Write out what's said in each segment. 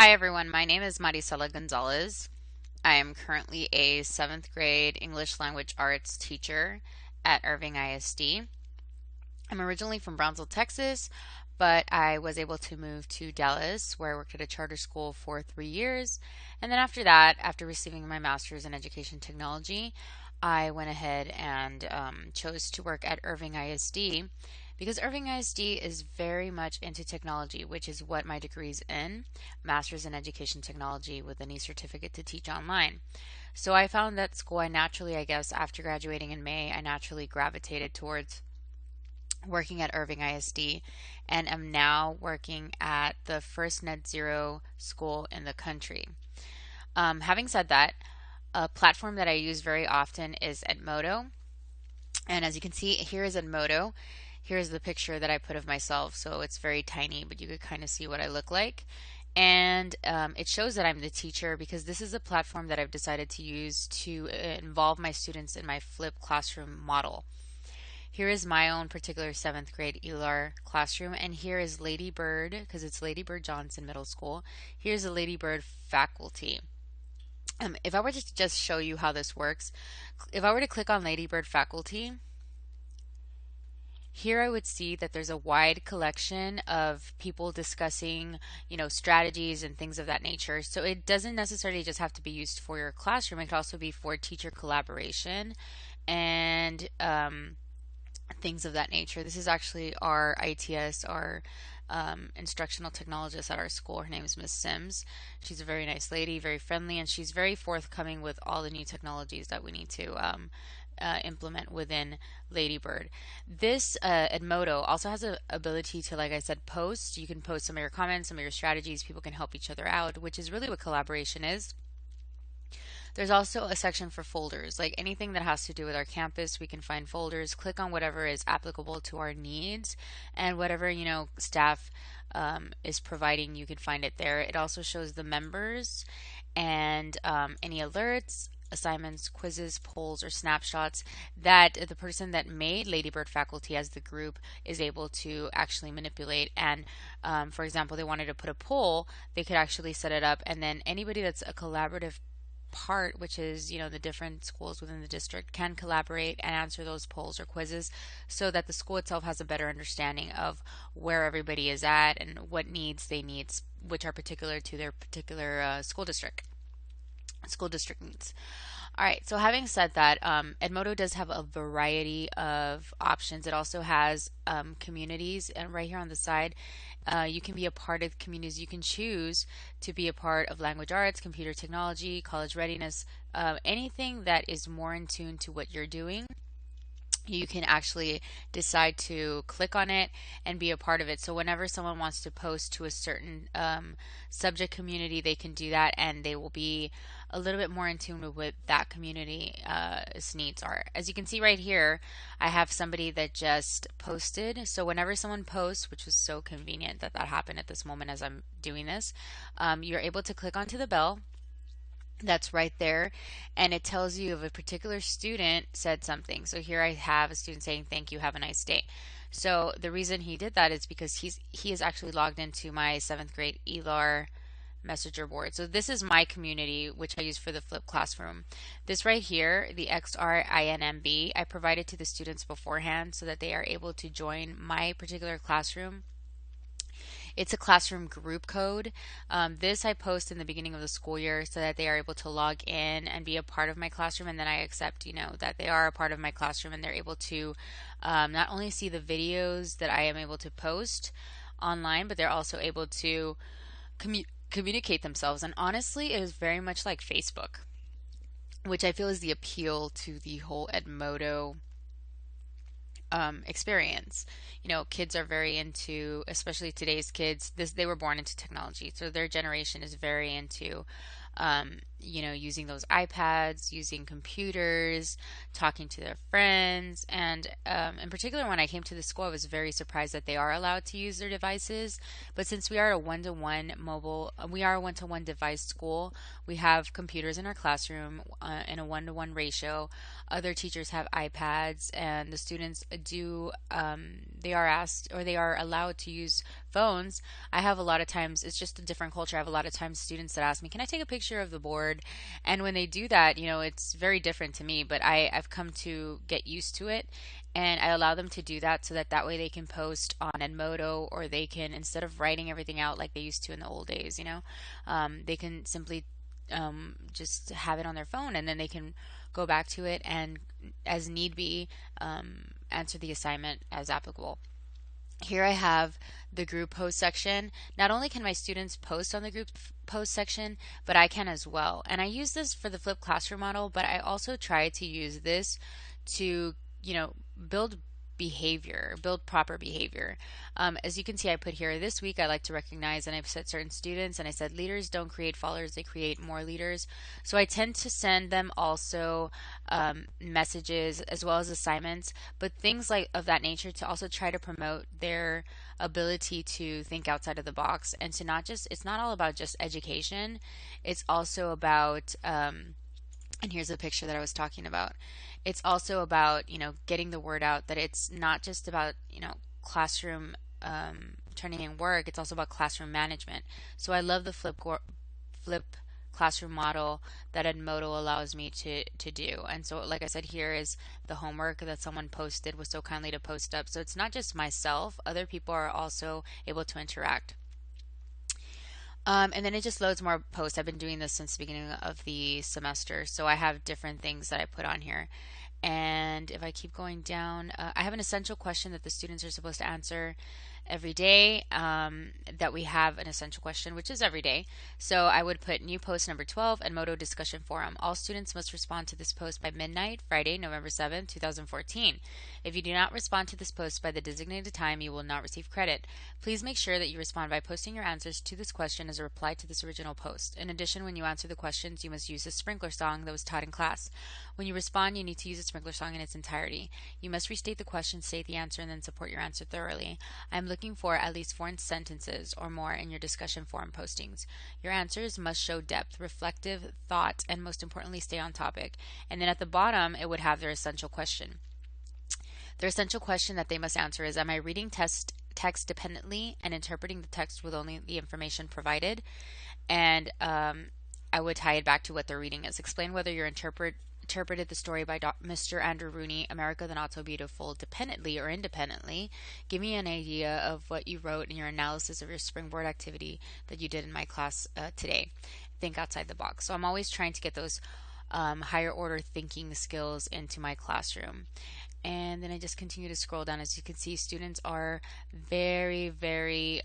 Hi everyone, my name is Maricela Gonzalez. I am currently a 7th grade English language arts teacher at Irving ISD. I'm originally from Brownsville, Texas, but I was able to move to Dallas where I worked at a charter school for 3 years. And then after that, after receiving my master's in education technology, I went ahead and chose to work at Irving ISD because Irving ISD is very much into technology, which is what my degree is in, master's in education technology with a knee certificate to teach online. So I found that school, I guess, after graduating in May, I naturally gravitated towards working at Irving ISD and am now working at the first net zero school in the country. Having said that, a platform that I use very often is Edmodo. And as you can see, here is Edmodo. Here's the picture that I put of myself. So it's very tiny, but you could kind of see what I look like. And it shows that I'm the teacher because this is a platform that I've decided to use to involve my students in my flipped classroom model. Here is my own particular 7th grade ELAR classroom, and here is Lady Bird, because it's Lady Bird Johnson Middle School. Here's the Lady Bird faculty. If I were to just show you how this works, if I were to click on Lady Bird faculty, here I would see that there's a wide collection of people discussing, strategies and things of that nature. So it doesn't necessarily just have to be used for your classroom. It could also be for teacher collaboration and things of that nature. This is actually our ITS, our instructional technologist at our school. Her name is Miss Sims. She's a very nice lady, very friendly, and she's very forthcoming with all the new technologies that we need to implement within Ladybird. This Edmodo also has the ability to, like I said, post. You can post some of your comments, some of your strategies. People can help each other out, which is really what collaboration is. There's also a section for folders, like anything that has to do with our campus, we can find folders, click on whatever is applicable to our needs, and whatever, staff is providing, you can find it there. It also shows the members and any alerts, assignments, quizzes, polls, or snapshots that the person that made Ladybird faculty as the group is able to actually manipulate. And for example, they wanted to put a poll, they could actually set it up, and then anybody that's a collaborative part, which is, the different schools within the district can collaborate and answer those polls or quizzes so that the school itself has a better understanding of where everybody is at and what needs they need, which are particular to their particular school district needs. All right, so having said that, Edmodo does have a variety of options. It also has communities, and right here on the side, you can be a part of communities. You can choose to be a part of language arts, computer technology, college readiness, anything that is more in tune to what you're doing. You can actually decide to click on it and be a part of it. So whenever someone wants to post to a certain subject community, they can do that, and they will be a little bit more in tune with what that community's needs are. As you can see right here, I have somebody that just posted. So whenever someone posts, which was so convenient that that happened at this moment as I'm doing this, you're able to click onto the bell that's right there, and it tells you if a particular student said something. So here I have a student saying thank you, have a nice day. So the reason he did that is because he is actually logged into my 7th grade ELAR messenger board. So this is my community, which I use for the flipped classroom. This right here, the XRINMB, I provided to the students beforehand so that they are able to join my particular classroom. It's a classroom group code. This I post in the beginning of the school year so that they are able to log in and be a part of my classroom, and then I accept, that they are a part of my classroom and they're able to not only see the videos that I am able to post online, but they're also able to communicate themselves. And honestly, it is very much like Facebook, which I feel is the appeal to the whole Edmodo experience. Kids are very into, especially today's kids, they were born into technology, so their generation is very into using those iPads, using computers, talking to their friends. And in particular, when I came to the school, I was very surprised that they are allowed to use their devices. But since we are a one-to-one device school, we have computers in our classroom in a one-to-one ratio. Other teachers have iPads, and the students they are asked, or they are allowed to use phones, I have a lot of times, it's just a different culture. I have a lot of times students that ask me, can I take a picture of the board? And when they do that, it's very different to me, but I've come to get used to it. And I allow them to do that so that that way they can post on Edmodo, or they can, instead of writing everything out like they used to in the old days, they can simply just have it on their phone, and then they can go back to it and, as need be, answer the assignment as applicable. Here I have the group post section. Not only can my students post on the group post section, but I can as well. And I use this for the flipped classroom model, but I also try to use this to, build behavior, build proper behavior. As you can see, I put here, this week I like to recognize, and I've said certain students, and I said leaders don't create followers, they create more leaders. So I tend to send them also messages as well as assignments, but things like of that nature, to also try to promote their ability to think outside of the box, and to not just, it's not all about just education, it's also about and here's a picture that I was talking about. It's also about, getting the word out, that it's not just about, classroom turning in work. It's also about classroom management. So I love the flip classroom model that Edmodo allows me to do. And so, like I said, here is the homework that someone posted, was so kindly to post up. So it's not just myself, other people are also able to interact. And then it just loads more posts. I've been doing this since the beginning of the semester, so I have different things that I put on here. And if I keep going down, I have an essential question that the students are supposed to answer every day, that we have an essential question, which is every day. So I would put new post number 12, Edmodo discussion forum. All students must respond to this post by midnight, Friday, November 7th, 2014. If you do not respond to this post by the designated time, you will not receive credit. Please make sure that you respond by posting your answers to this question as a reply to this original post. In addition, when you answer the questions, you must use the sprinkler song that was taught in class. When you respond, you need to use the sprinkler song in its entirety. You must restate the question, state the answer, and then support your answer thoroughly. I am looking for at least 4 sentences or more in your discussion forum postings. Your answers must show depth, reflective thought, and most importantly, stay on topic. And then at the bottom, it would have their essential question. Their essential question that they must answer is, am I reading text dependently and interpreting the text with only the information provided? And I would tie it back to what they're reading is. Explain whether you're interpreted the story by Mr. Andrew Rooney, America the Not So Beautiful, dependently or independently. Give me an idea of what you wrote in your analysis of your springboard activity that you did in my class today. Think outside the box. So I'm always trying to get those higher order thinking skills into my classroom. And then I just continue to scroll down. As you can see, students are very, very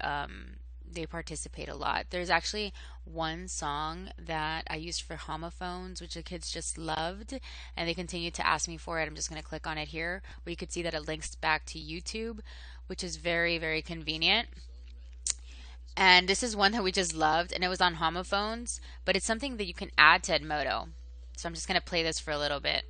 they participate a lot. There's actually one song that I used for homophones, which the kids just loved, and they continue to ask me for it. I'm just going to click on it here, where you could see that it links back to YouTube, which is very, very convenient. And this is one that we just loved, and it was on homophones, but it's something that you can add to Edmodo. So I'm just going to play this for a little bit.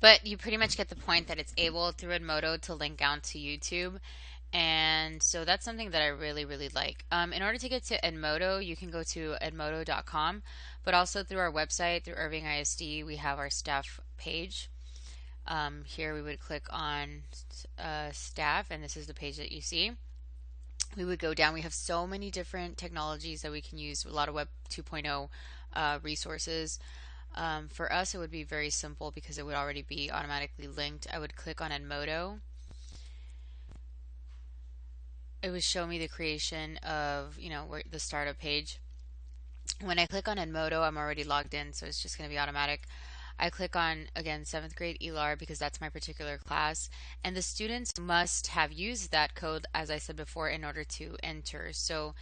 But you pretty much get the point that it's able through Edmodo to link out to YouTube. And so that's something that I really, really like. In order to get to Edmodo, you can go to edmodo.com, but also through our website, through Irving ISD, we have our staff page. Here we would click on staff, and this is the page that you see. We would go down. We have so many different technologies that we can use, a lot of Web 2.0 resources. For us, it would be very simple because it would already be automatically linked. I would click on Edmodo. It would show me the creation of, the startup page. When I click on Edmodo, I'm already logged in, so it's just going to be automatic. I click on, again, 7th grade ELAR because that's my particular class. And the students must have used that code, as I said before, in order to enter. So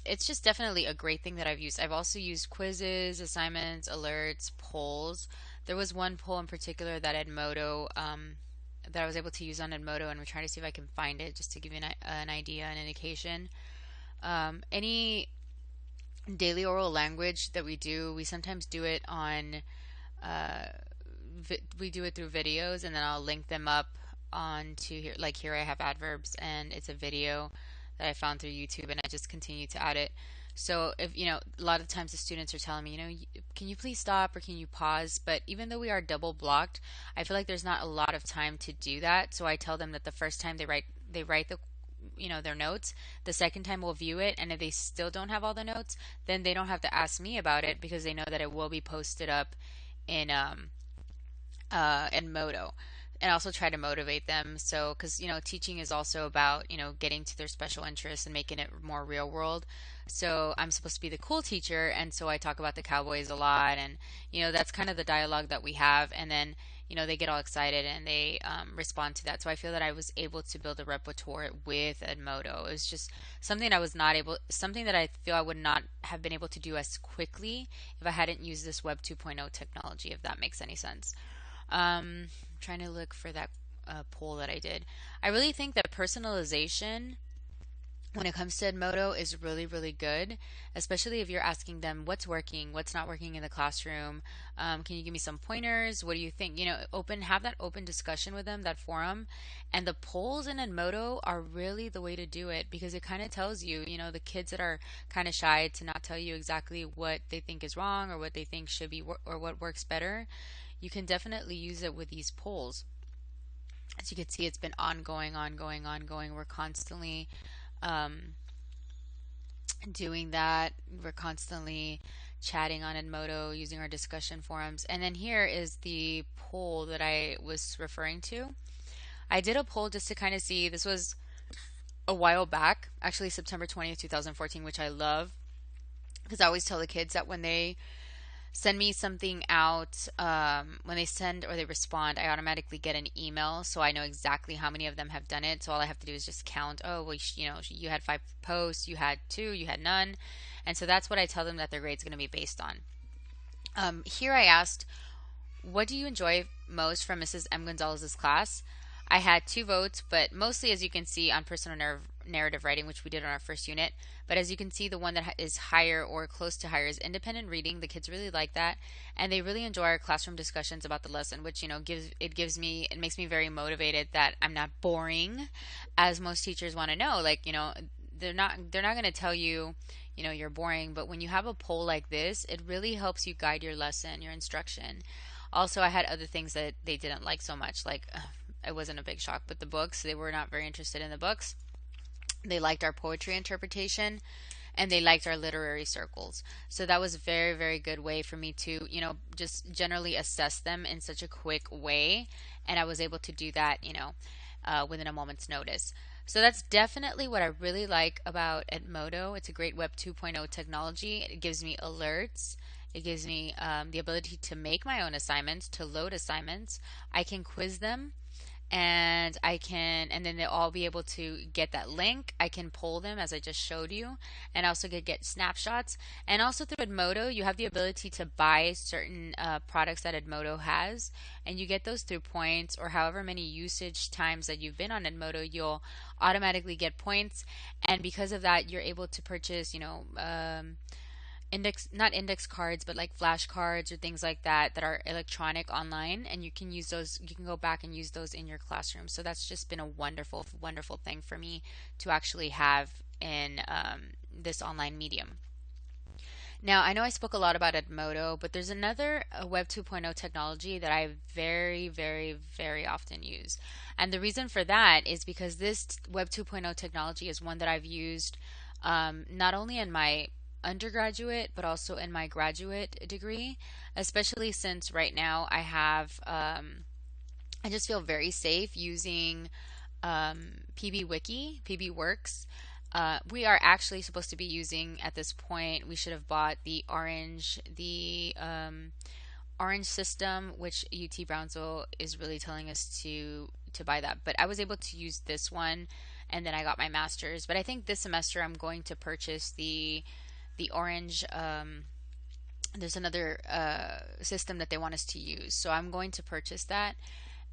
it's just definitely a great thing that I've used. I've also used quizzes, assignments, alerts, polls. There was one poll in particular that Edmodo, that I was able to use on Edmodo, and we're trying to see if I can find it just to give you an idea, an indication. Any daily oral language that we do, we sometimes do it on, uh, we do it through videos, and then I'll link them up onto here. Like here, I have adverbs, and it's a video that I found through YouTube, and I just continue to add it. So if a lot of times the students are telling me, can you please stop or can you pause? But even though we are double blocked, I feel like there's not a lot of time to do that. So I tell them that the first time they write the their notes. The second time we'll view it, and if they still don't have all the notes, then they don't have to ask me about it because they know that it will be posted up in Modo. And also try to motivate them. So, because teaching is also about getting to their special interests and making it more real world. So I'm supposed to be the cool teacher, and so I talk about the Cowboys a lot, and that's kind of the dialogue that we have. And then they get all excited and they respond to that. So I feel that I was able to build a repertoire with Edmodo. It was just something that I feel I would not have been able to do as quickly if I hadn't used this Web 2.0 technology, if that makes any sense. Trying to look for that poll that I did. I really think that personalization when it comes to Edmodo is really, really good, especially if you're asking them what's working, what's not working in the classroom. Can you give me some pointers? What do you think? Have that open discussion with them, that forum. And the polls in Edmodo are really the way to do it because it kind of tells you, the kids that are kind of shy to not tell you exactly what they think is wrong or what they think should be or what works better. You can definitely use it with these polls. As you can see, it's been ongoing, ongoing, ongoing. We're constantly doing that. We're constantly chatting on Edmodo using our discussion forums. And then here is the poll that I was referring to. I did a poll just to kind of see. This was a while back, actually September 20th, 2014, which I love because I always tell the kids that when they send me something out, when they send or they respond, I automatically get an email, so I know exactly how many of them have done it. So all I have to do is just count. Oh, well, you had 5 posts, you had 2, you had none, and so that's what I tell them that their grade's going to be based on. Here I asked, what do you enjoy most from Mrs. M. Gonzalez's class? I had 2 votes, but mostly, as you can see, on personal narrative writing, which we did on our first unit. But as you can see, the one that is higher or close to higher is independent reading. The kids really like that, and they really enjoy our classroom discussions about the lesson, which it makes me very motivated that I'm not boring, as most teachers want to know. Like they're not going to tell you you're boring, but when you have a poll like this, it really helps you guide your lesson, your instruction. Also, I had other things that they didn't like so much, like it wasn't a big shock, but the books, they were not very interested in the books. They liked our poetry interpretation, and they liked our literary circles. So that was a very, very good way for me to, just generally assess them in such a quick way. And I was able to do that, within a moment's notice. So that's definitely what I really like about Edmodo. It's a great Web 2.0 technology. It gives me alerts. It gives me the ability to make my own assignments, to load assignments. I can quiz them, and and then they'll all be able to get that link. I can poll them as I just showed you, and also get snapshots. And also through Edmodo, you have the ability to buy certain products that Edmodo has, and you get those through points or however many usage times that you've been on Edmodo, you'll automatically get points. And because of that, you're able to purchase, not index cards, but like flashcards or things like that are electronic online, and you can use those. You can go back and use those in your classroom. So that's just been a wonderful, wonderful thing for me to actually have in this online medium. Now, I know I spoke a lot about Edmodo, but there's another Web 2.0 technology that I very, very, very often use. And the reason for that is because this Web 2.0 technology is one that I've used not only in my undergraduate but also in my graduate degree, especially since right now I just feel very safe using PB Wiki, PB Works. We are actually supposed to be using, at this point, we should have bought the orange system, which UT Brownsville is really telling us to buy that. But I was able to use this one, and then I got my master's. But I think this semester I'm going to purchase the orange. There's another system that they want us to use, so I'm going to purchase that.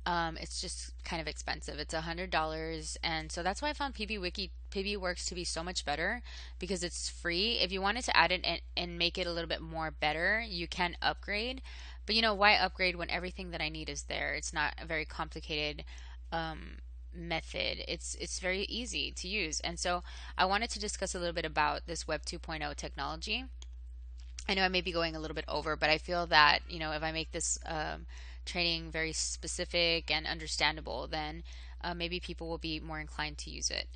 It's just kind of expensive. It's $100, and so that's why I found PB Works to be so much better because it's free. If you wanted to add it and make it a little bit more better, you can upgrade. But why upgrade when everything that I need is there? It's not a very complicated method. It's very easy to use. And so I wanted to discuss a little bit about this Web 2.0 technology. I know I may be going a little bit over, but I feel that, if I make this training very specific and understandable, then maybe people will be more inclined to use it.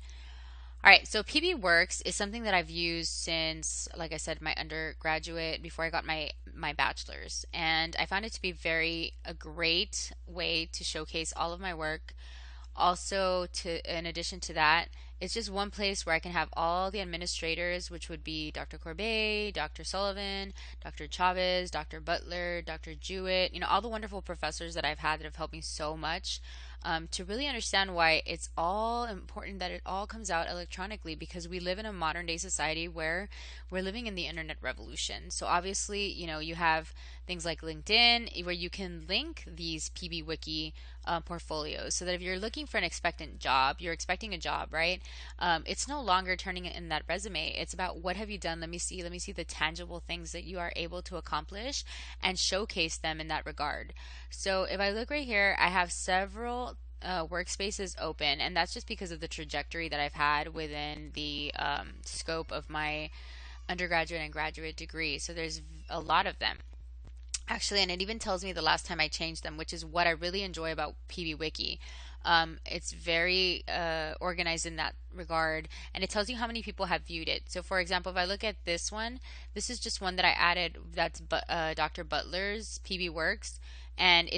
All right, so PB Works is something that I've used since, like I said, my undergraduate, before I got my bachelor's. And I found it to be a great way to showcase all of my work. Also, in addition to that, it's just one place where I can have all the administrators, which would be Dr. Corbet, Dr. Sullivan, Dr. Chavez, Dr. Butler, Dr. Jewett, all the wonderful professors that I've had that have helped me so much, to really understand why it's all important that it all comes out electronically, because we live in a modern day society where we're living in the internet revolution. So obviously, you have things like LinkedIn where you can link these PB Wiki portfolios, so that if you're looking for an you're expecting a job, right? It's no longer turning it in that resume. It's about, what have you done? Let me see the tangible things that you are able to accomplish and showcase them in that regard. So if I look right here, I have several workspaces open, and that's just because of the trajectory that I've had within the scope of my undergraduate and graduate degree. So there's a lot of them. Actually, and it even tells me the last time I changed them, which is what I really enjoy about PB Wiki. It's very organized in that regard, and it tells you how many people have viewed it. So, for example, if I look at this one, this is just one that I added. That's Dr. Butler's PB Works, and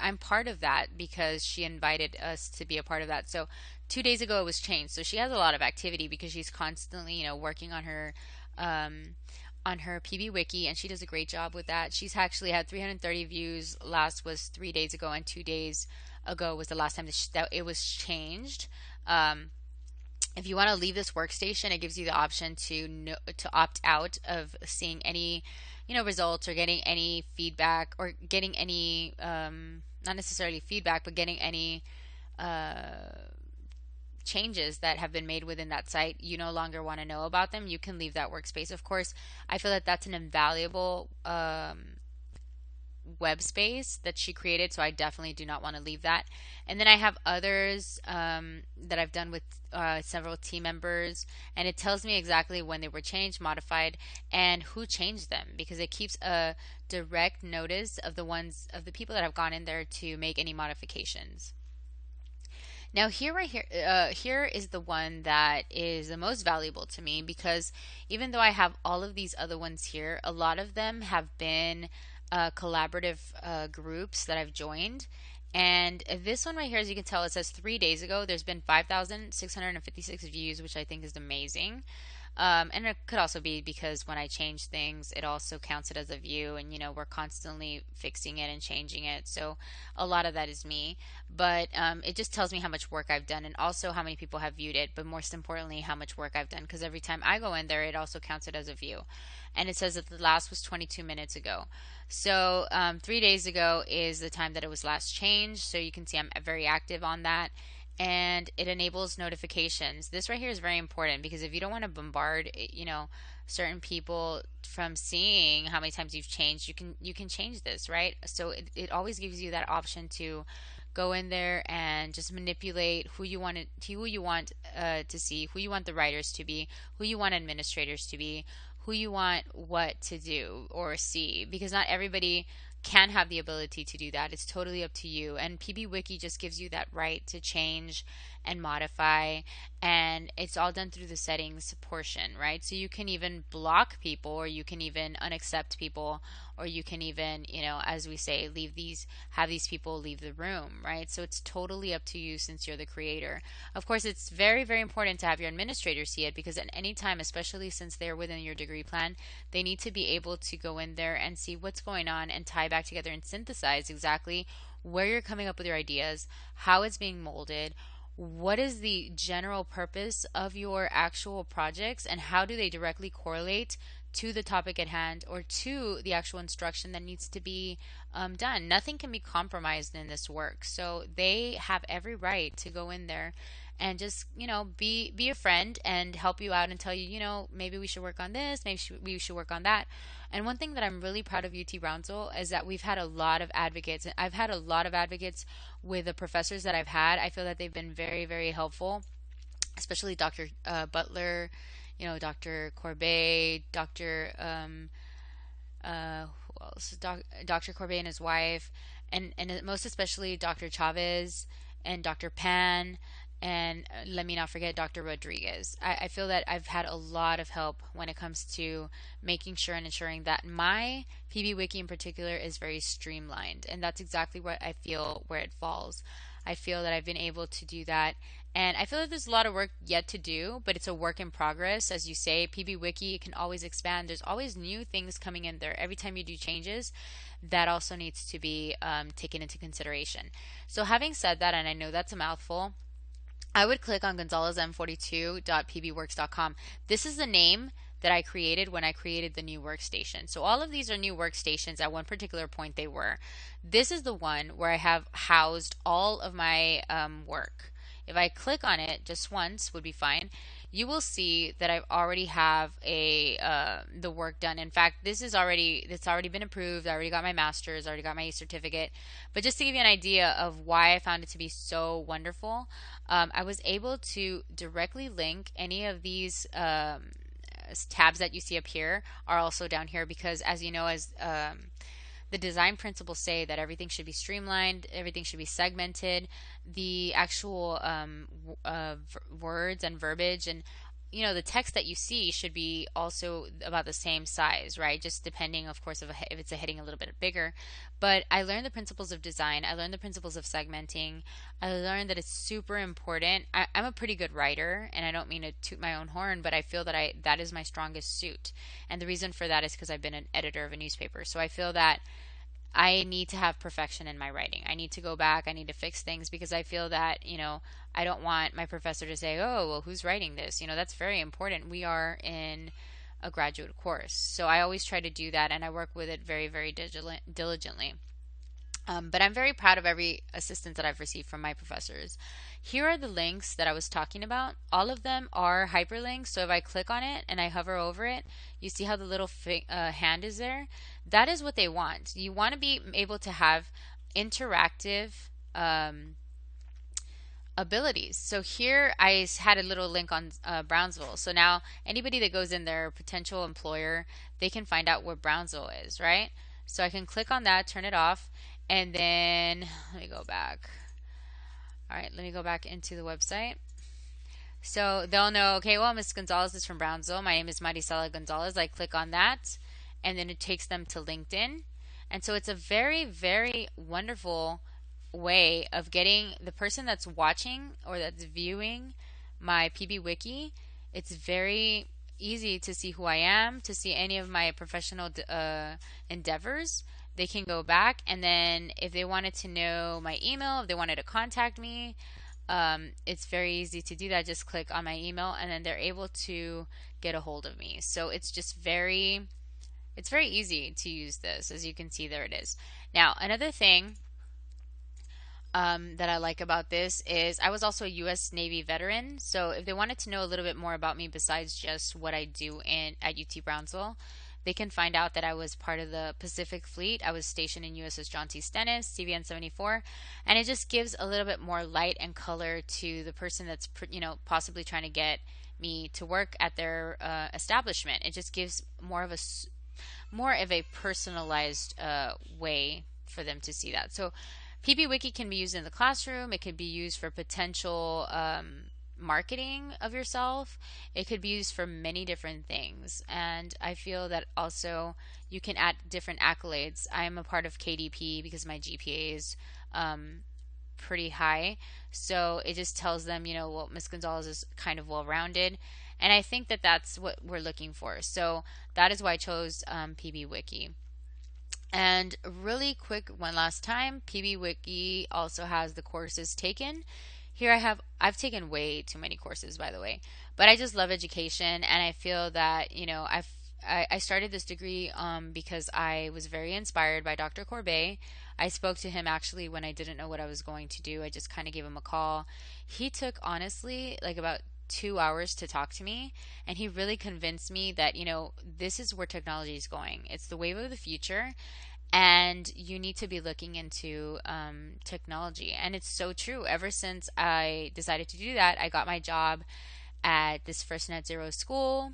I'm part of that because she invited us to be a part of that. So, 2 days ago it was changed. So she has a lot of activity because she's constantly, working on her. PB Wiki, and she does a great job with that. She's actually had 330 views. Last was 3 days ago, and 2 days ago was the last time that it was changed. If you want to leave this workstation, it gives you the option to opt out of seeing any results, or getting any feedback, or getting any not necessarily feedback, but getting any changes that have been made within that site. You no longer want to know about them. You can leave that workspace. Of course, I feel that that's an invaluable web space that she created, so I definitely do not want to leave that. And then I have others that I've done with several team members, and it tells me exactly when they were changed, modified, and who changed them, because it keeps a direct notice of the people that have gone in there to make any modifications. Now here is the one that is the most valuable to me, because even though I have all of these other ones here, a lot of them have been collaborative groups that I've joined. And this one right here, as you can tell, it says 3 days ago there's been 5,656 views, which I think is amazing. And it could also be because when I change things, it also counts it as a view, and we're constantly fixing it and changing it. So a lot of that is me, but it just tells me how much work I've done, and also how many people have viewed it, but most importantly, how much work I've done, because every time I go in there, it also counts it as a view. And it says that the last was 22 minutes ago. So 3 days ago is the time that it was last changed. So you can see I'm very active on that. And it enables notifications. This right here is very important, because if you don't want to bombard, certain people from seeing how many times you've changed, you can change this, right? So it always gives you that option to go in there and just manipulate who you want to see, who you want the writers to be, who you want administrators to be, who you want what to do or see, because not everybody can have the ability to do that. It's totally up to you. And PB Wiki just gives you that right to change and modify, and it's all done through the settings portion, right? So you can even block people, or you can even unaccept people, or you can even, as we say, have these people leave the room, right? So it's totally up to you since you're the creator. Of course, it's very, very important to have your administrator see it, because at any time, especially since they're within your degree plan, they need to be able to go in there and see what's going on and tie back together and synthesize exactly where you're coming up with your ideas, how it's being molded, what is the general purpose of your actual projects, and how do they directly correlate to the topic at hand or to the actual instruction that needs to be done. Nothing can be compromised in this work. So they have every right to go in there and just, be a friend and help you out and tell you, maybe we should work on this, maybe we should work on that. And one thing that I'm really proud of UT Brownsville is that we've had a lot of advocates. And I've had a lot of advocates with the professors that I've had. I feel that they've been very, very helpful, especially Dr. Butler, Dr. Corbet, who else? Dr. Corbet and his wife, and most especially Dr. Chavez and Dr. Pan, and let me not forget Dr. Rodriguez. I feel that I've had a lot of help when it comes to making sure and ensuring that my PB Wiki in particular is very streamlined, and that's exactly what I feel where it falls. I feel that I've been able to do that. And I feel that there's a lot of work yet to do, but it's a work in progress. As you say, PB Wiki can always expand. There's always new things coming in there. Every time you do changes, that also needs to be taken into consideration. So having said that, and I know that's a mouthful, I would click on gonzalezm42.pbworks.com. This is the name that I created when I created the new workstation. So all of these are new workstations. At one particular point they were. This is the one where I have housed all of my work. If I click on it just once would be fine. You will see that I already have the work done. In fact, it's already been approved. I already got my master's, I already got my certificate. But just to give you an idea of why I found it to be so wonderful, I was able to directly link any of these tabs that you see up here are also down here, because as you know, as the design principles say that everything should be streamlined, everything should be segmented, the actual words and verbiage and the text that you see should be also about the same size, right? Just depending, of course, if it's a heading a little bit bigger. But I learned the principles of design. I learned the principles of segmenting. I learned that it's super important. I'm a pretty good writer, and I don't mean to toot my own horn, but I feel that that is my strongest suit. And the reason for that is because I've been an editor of a newspaper. So I feel that I need to have perfection in my writing. I need to go back. I need to fix things, because I feel that, I don't want my professor to say, oh, well, who's writing this? That's very important. We are in a graduate course. So I always try to do that, and I work with it very, very diligently. But I'm very proud of every assistance that I've received from my professors. Here are the links that I was talking about. All of them are hyperlinks. So if I click on it and I hover over it, you see how the little hand is there? That is what they want. You want to be able to have interactive abilities. So here I had a little link on Brownsville. So now anybody that goes in there, potential employer, they can find out where Brownsville is, right? So I can click on that, turn it off, and then let me go back. All right, let me go back into the website. So they'll know, okay, well, Ms. Gonzalez is from Brownsville. My name is Maricela Gonzalez. I click on that, and then it takes them to LinkedIn. And so it's a very, very wonderful way of getting the person that's watching or that's viewing my PB Wiki. It's very easy to see who I am, to see any of my professional endeavors. They can go back, and then if they wanted to know my email, if they wanted to contact me, it's very easy to do that. Just click on my email, and then they're able to get a hold of me. So it's very easy to use this. As you can see, there it is. Now, another thing that I like about this is I was also a U.S. Navy veteran. So if they wanted to know a little bit more about me besides just what I do at UT Brownsville, they can find out that I was part of the Pacific Fleet. I was stationed in USS John T. Stennis, CVN 74, and it just gives a little bit more light and color to the person that's possibly trying to get me to work at their establishment. It just gives more of a personalized way for them to see that. So PB can be used in the classroom. It could be used for potential marketing of yourself. It could be used for many different things. And I feel that also you can add different accolades. I am a part of KDP because my GPA is um, pretty high. So it just tells them, well, Miss Gonzalez is kind of well rounded. And I think that that's what we're looking for. So that is why I chose PB Wiki. And really quick, one last time, PB Wiki also has the courses taken. Here I've taken way too many courses, by the way, but I just love education, and I feel that I started this degree because I was very inspired by Dr. Corbet. I spoke to him actually when I didn't know what I was going to do. I just kind of gave him a call. He took honestly like about 2 hours to talk to me, and he really convinced me that this is where technology is going. It's the wave of the future, and you need to be looking into technology. And it's so true. Ever since I decided to do that, I got my job at this first net zero school.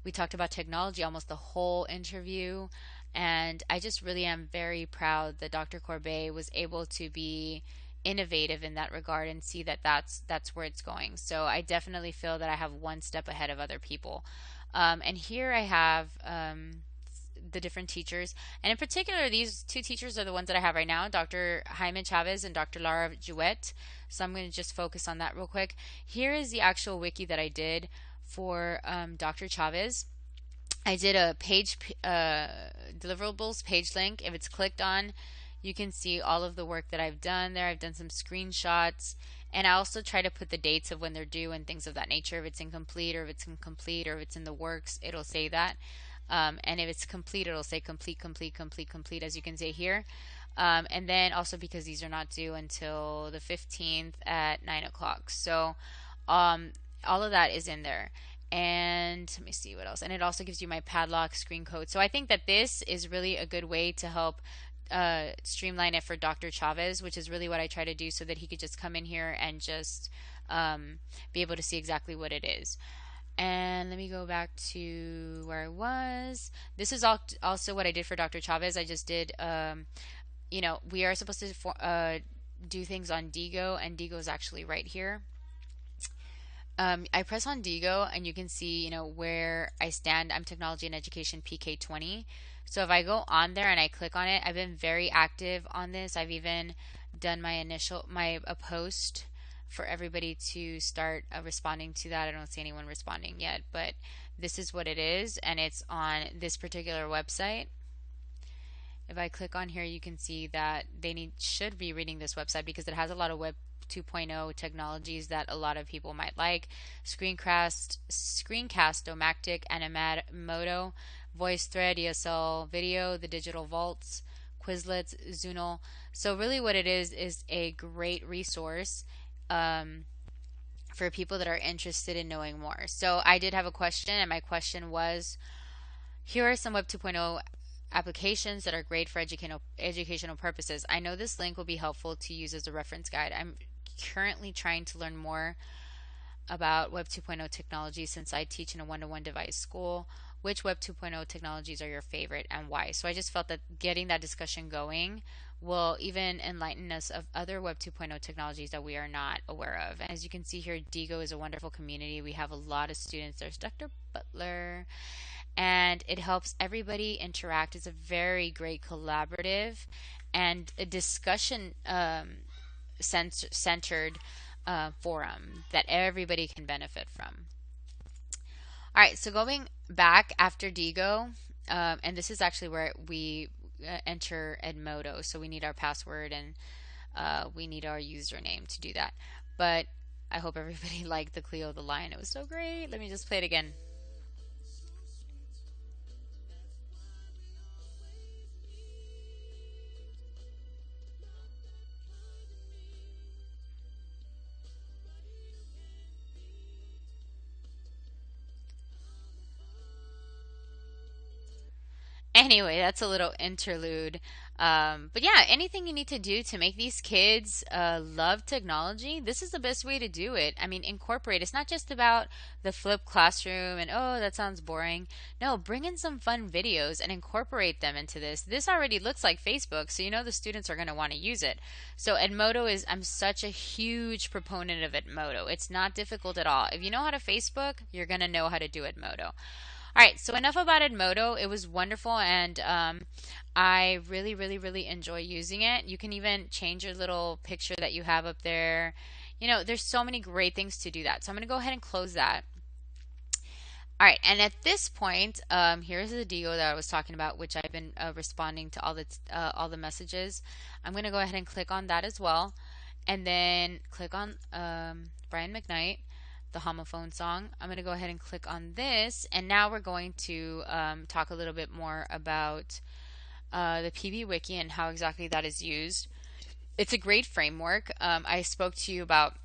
We talked about technology almost the whole interview, and I just really am very proud that Dr. Corbet was able to be innovative in that regard and see that that's where it's going. So I definitely feel that I have one step ahead of other people. And here I have the different teachers. And in particular, these two teachers are the ones that I have right now, Dr. Jaime Chavez and Dr. Lara Jouet. So I'm going to just focus on that real quick. Here is the actual wiki that I did for Dr. Chavez. I did a page, deliverables page link. If it's clicked on, you can see all of the work that I've done there. I've done some screenshots, and I also try to put the dates of when they're due and things of that nature. If it's incomplete or if it's incomplete or if it's in the works, it'll say that. And if it's complete, it'll say complete, complete, complete, complete, as you can see here. And then also because these are not due until the 15th at 9 o'clock. So all of that is in there. And let me see what else. And it also gives you my padlock screen code. So I think that this is really a good way to help streamline it for Dr. Chavez, which is really what I try to do so that he could just come in here and just be able to see exactly what it is. And let me go back to where I was. This is also what I did for Dr. Chavez. I just did, we are supposed to do things on Digo, and Digo is actually right here. I press on Digo, and you can see, where I stand. I'm Technology and Education PK20. So if I go on there and I click on it, I've been very active on this. I've even done a post for everybody to start responding to that. I don't see anyone responding yet, but this is what it is, and it's on this particular website. If I click on here, you can see that they should be reading this website because it has a lot of Web 2.0 technologies that a lot of people might like. Screencast-O-Matic, Edmodo, VoiceThread, ESL Video, the Digital Vaults, Quizlets, Zunal. So really what it is a great resource for people that are interested in knowing more. So I did have a question, and my question was, here are some Web 2.0 applications that are great for educational purposes. I know this link will be helpful to use as a reference guide. I'm currently trying to learn more about Web 2.0 technology since I teach in a one-to-one device school. Which Web 2.0 technologies are your favorite and why? So I just felt that getting that discussion going will even enlighten us of other Web 2.0 technologies that we are not aware of. And as you can see here, Digo is a wonderful community. We have a lot of students. There's Dr. Butler, and it helps everybody interact. It's a very great collaborative and a discussion centered forum that everybody can benefit from. All right, so going back after Digo, and this is actually where we enter Edmodo. So we need our password and we need our username to do that. But I hope everybody liked the Cleo the Lion. It was so great. Let me just play it again. Anyway, that's a little interlude. But yeah, anything you need to do to make these kids love technology, this is the best way to do it. I mean, incorporate. It's not just about the flipped classroom and, oh, that sounds boring. No, bring in some fun videos and incorporate them into this. This already looks like Facebook, so you know the students are going to want to use it. So Edmodo is, I'm such a huge proponent of Edmodo. It's not difficult at all. If you know how to Facebook, you're going to know how to do Edmodo. All right, so enough about Edmodo. It was wonderful, and I really, really, really enjoy using it. You can even change your little picture that you have up there. You know, there's so many great things to do that. So I'm going to go ahead and close that. All right, and at this point, here's the deal that I was talking about, which I've been responding to all the messages. I'm going to go ahead and click on that as well, and then click on Brian McKnight, the homophone song. I'm going to go ahead and click on this, and now we're going to talk a little bit more about the PB Wiki and how exactly that is used. It's a great framework. I spoke to you about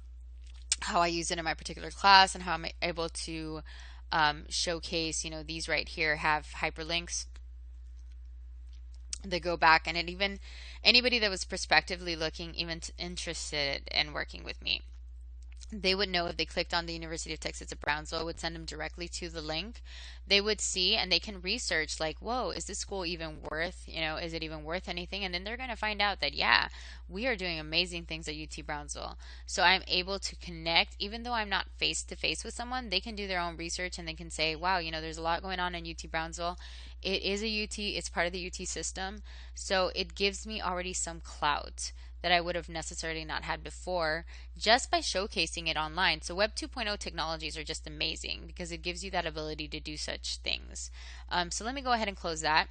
how I use it in my particular class and how I'm able to showcase, you know, these right here have hyperlinks that go back, and it even anybody that was prospectively looking, even interested in working with me, they would know if they clicked on the University of Texas at Brownsville, it would send them directly to the link. They would see and they can research like, whoa, is this school even worth, you know, is it even worth anything? And then they're going to find out that, yeah, we are doing amazing things at UT Brownsville. So I'm able to connect, even though I'm not face to face with someone, they can do their own research and they can say, wow, you know, there's a lot going on in UT Brownsville. It is a UT, it's part of the UT system. So it gives me already some clout that I would have necessarily not had before just by showcasing it online. So Web 2.0 technologies are just amazing because it gives you that ability to do such things. So let me go ahead and close that.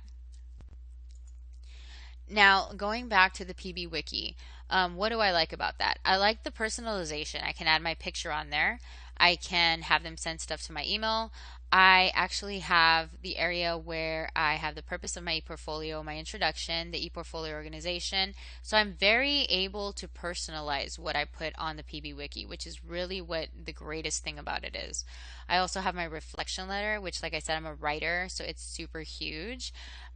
Now, going back to the PB Wiki, what do I like about that? I like the personalization. I can add my picture on there. I can have them send stuff to my email. I actually have the area where I have the purpose of my ePortfolio, my introduction, the ePortfolio organization. So I'm very able to personalize what I put on the PB Wiki, which is really what the greatest thing about it is. I also have my reflection letter, which, like I said, I'm a writer, so it's super huge.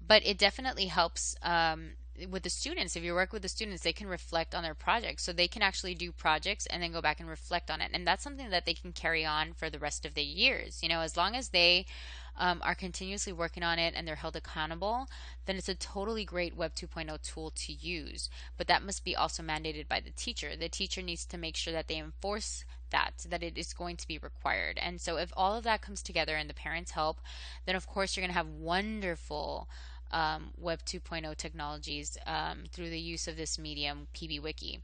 But it definitely helps with the students. If you work with the students, they can reflect on their projects, so they can actually do projects and then go back and reflect on it, and that's something that they can carry on for the rest of the years. You know, as long as they are continuously working on it and they're held accountable, then it's a totally great Web 2.0 tool to use. But that must be also mandated by the teacher. The teacher needs to make sure that they enforce that it is going to be required. And so if all of that comes together and the parents help, then of course you're going to have wonderful Web 2.0 technologies through the use of this medium, PB Wiki.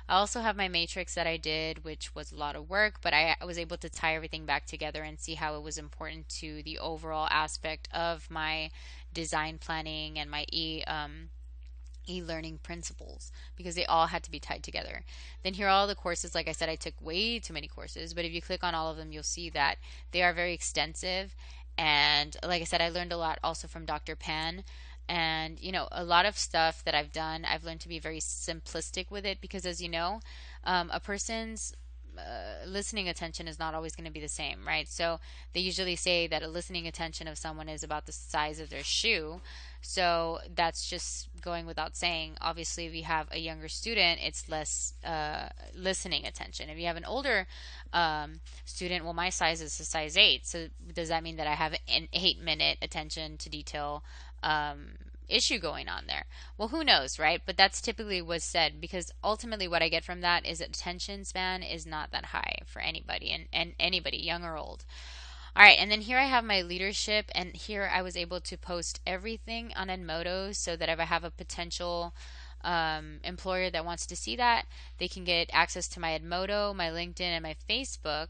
I also have my matrix that I did, which was a lot of work, but I was able to tie everything back together and see how it was important to the overall aspect of my design planning and my e-learning principles, because they all had to be tied together. Then here are all the courses. Like I said, I took way too many courses, but if you click on all of them, you'll see that they are very extensive. And like I said, I learned a lot also from Dr. Pan. And, you know, a lot of stuff that I've done, I've learned to be very simplistic with it because, as you know, a person's listening attention is not always going to be the same, right? So they usually say that a listening attention of someone is about the size of their shoe. So that's just going without saying. Obviously, if you have a younger student, it's less listening attention. If you have an older student, well, my size is a size 8. So does that mean that I have an 8-minute attention to detail issue going on there? Well, who knows, right? But that's typically what's said, because ultimately what I get from that is that attention span is not that high for anybody, and anybody, young or old. All right, and then here I have my leadership, and here I was able to post everything on Edmodo so that if I have a potential employer that wants to see that, they can get access to my Edmodo, my LinkedIn, and my Facebook,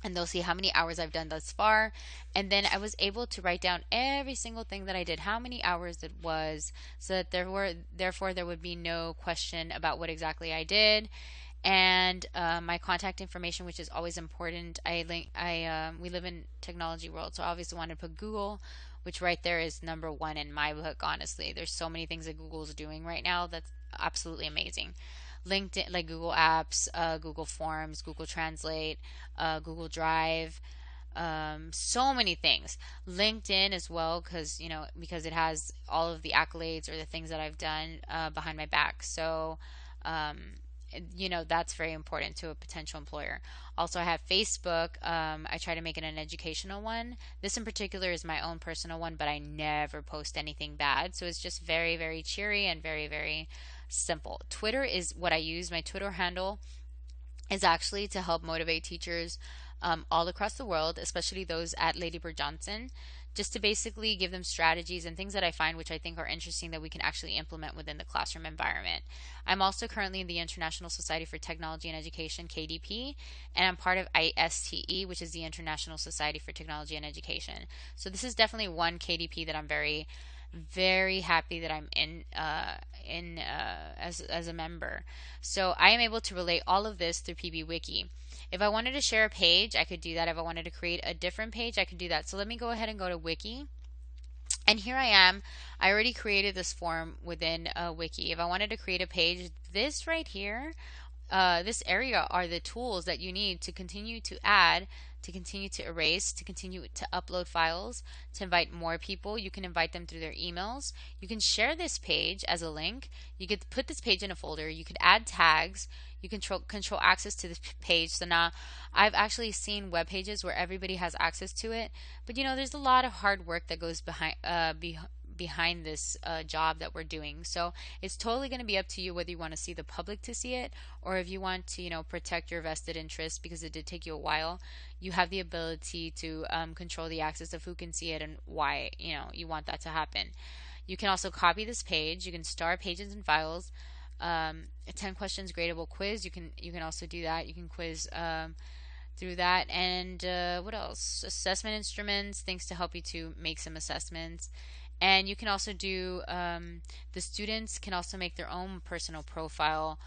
and they'll see how many hours I've done thus far. And then I was able to write down every single thing that I did, how many hours it was, so that therefore there would be no question about what exactly I did. And my contact information, which is always important. We live in technology world, so I obviously wanted to put Google, which right there is number one in my book. Honestly, there's so many things that Google's doing right now that's absolutely amazing. LinkedIn, like Google Apps, Google Forms, Google Translate, Google Drive, So many things. LinkedIn as well, because because it has all of the accolades or the things that I've done behind my back. So um, that's very important to a potential employer. Also, I have Facebook. I try to make it an educational one. This in particular is my own personal one, but I never post anything bad. So it's just very, very cheery and very, very simple. Twitter is what I use. My Twitter handle is actually to help motivate teachers all across the world, especially those at Lady Bird Johnson, just to basically give them strategies and things that I find which I think are interesting that we can actually implement within the classroom environment. I'm also currently in the International Society for Technology and Education, KDP, and I'm part of ISTE, which is the International Society for Technology and Education. So this is definitely one KDP that I'm very, very happy that I'm in as a member. So I am able to relate all of this through PB Wiki. If I wanted to share a page, I could do that. If I wanted to create a different page, I could do that. So let me go ahead and go to Wiki. And here I am. I already created this form within Wiki. If I wanted to create a page, this right here, this area are the tools that you need to continue to add, to continue to erase, to continue to upload files, to invite more people. You can invite them through their emails. You can share this page as a link. You could put this page in a folder. You could add tags. You control access to this page. So now I've actually seen web pages where everybody has access to it. But there's a lot of hard work that goes behind this job that we're doing. So it's totally going to be up to you whether you want to see the public to see it or if you want to, protect your vested interest because it did take you a while. You have the ability to control the access of who can see it and why, you want that to happen. You can also copy this page. You can star pages and files. A 10 questions gradable quiz. You can also do that. You can quiz through that. And what else? Assessment instruments, things to help you to make some assessments. And you can also do, the students can also make their own personal profile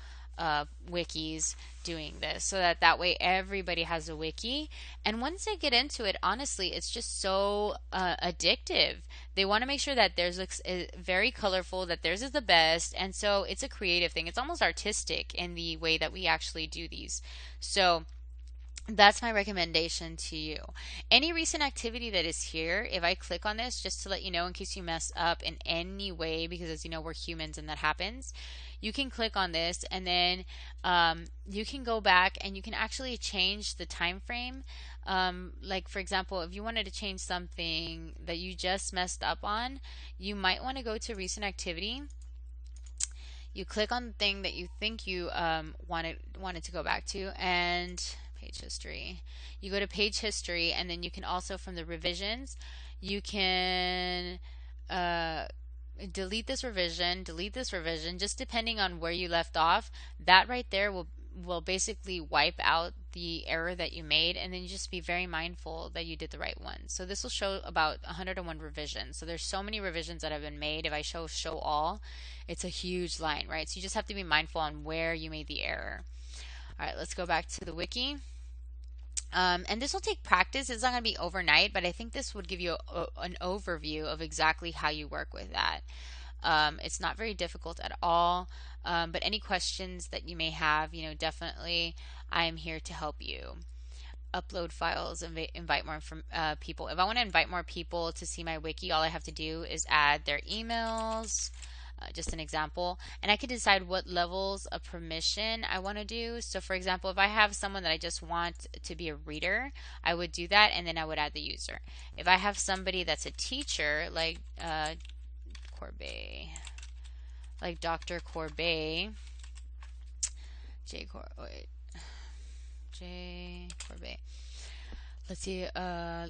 wikis doing this so that way everybody has a wiki. And once they get into it, honestly, it's just so addictive. They want to make sure that theirs looks very colorful, that theirs is the best. And so it's a creative thing. It's almost artistic in the way that we actually do these. So that's my recommendation to you. Any recent activity that is here, if I click on this, just to let you know in case you mess up in any way, because as you know, we're humans and that happens, you can click on this and then you can go back and you can actually change the time frame. Like for example, if you wanted to change something that you just messed up on, you might want to go to recent activity. You click on the thing that you think you wanted to go back to, and page history. You go to page history, and then you can also, from the revisions, you can delete this revision, just depending on where you left off. That right there will basically wipe out the error that you made, and then you just be very mindful that you did the right one. So this will show about 101 revisions. So there's so many revisions that have been made. If I show all, it's a huge line, right? So you just have to be mindful on where you made the error. All right, let's go back to the wiki. And this will take practice. It's not going to be overnight, but I think this would give you an overview of exactly how you work with that. It's not very difficult at all, but any questions that you may have, definitely I'm here to help you. Upload files, invite more people. If I want to invite more people to see my wiki, all I have to do is add their emails. Just an example, and I can decide what levels of permission I want to do. So for example, if I have someone that I just want to be a reader, I would do that, and then I would add the user. If I have somebody that's a teacher, like Corbet, like Dr. Corbet, J. Corbet. Let's see I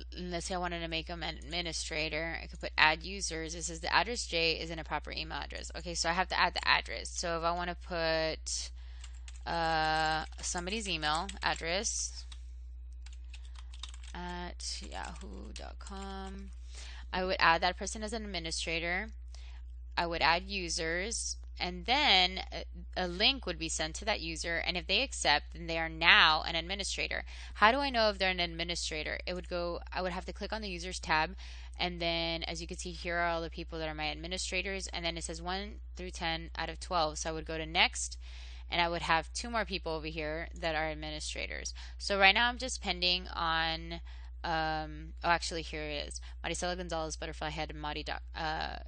wanted to make them an administrator. I could put add users. It says the address J is in a proper email address. Okay, so I have to add the address. So if I want to put somebody's email address at yahoo.com, I would add that person as an administrator. I would add users, and then a link would be sent to that user, and if they accept, then they are now an administrator. How do I know if they're an administrator? I would have to click on the users tab, and then as you can see, here are all the people that are my administrators, and then it says 1 through 10 out of 12. So I would go to next, and I would have 2 more people over here that are administrators. So right now I'm just pending on Oh, actually, here it is. Maricela Gonzalez, Butterfly Head, Mari.com.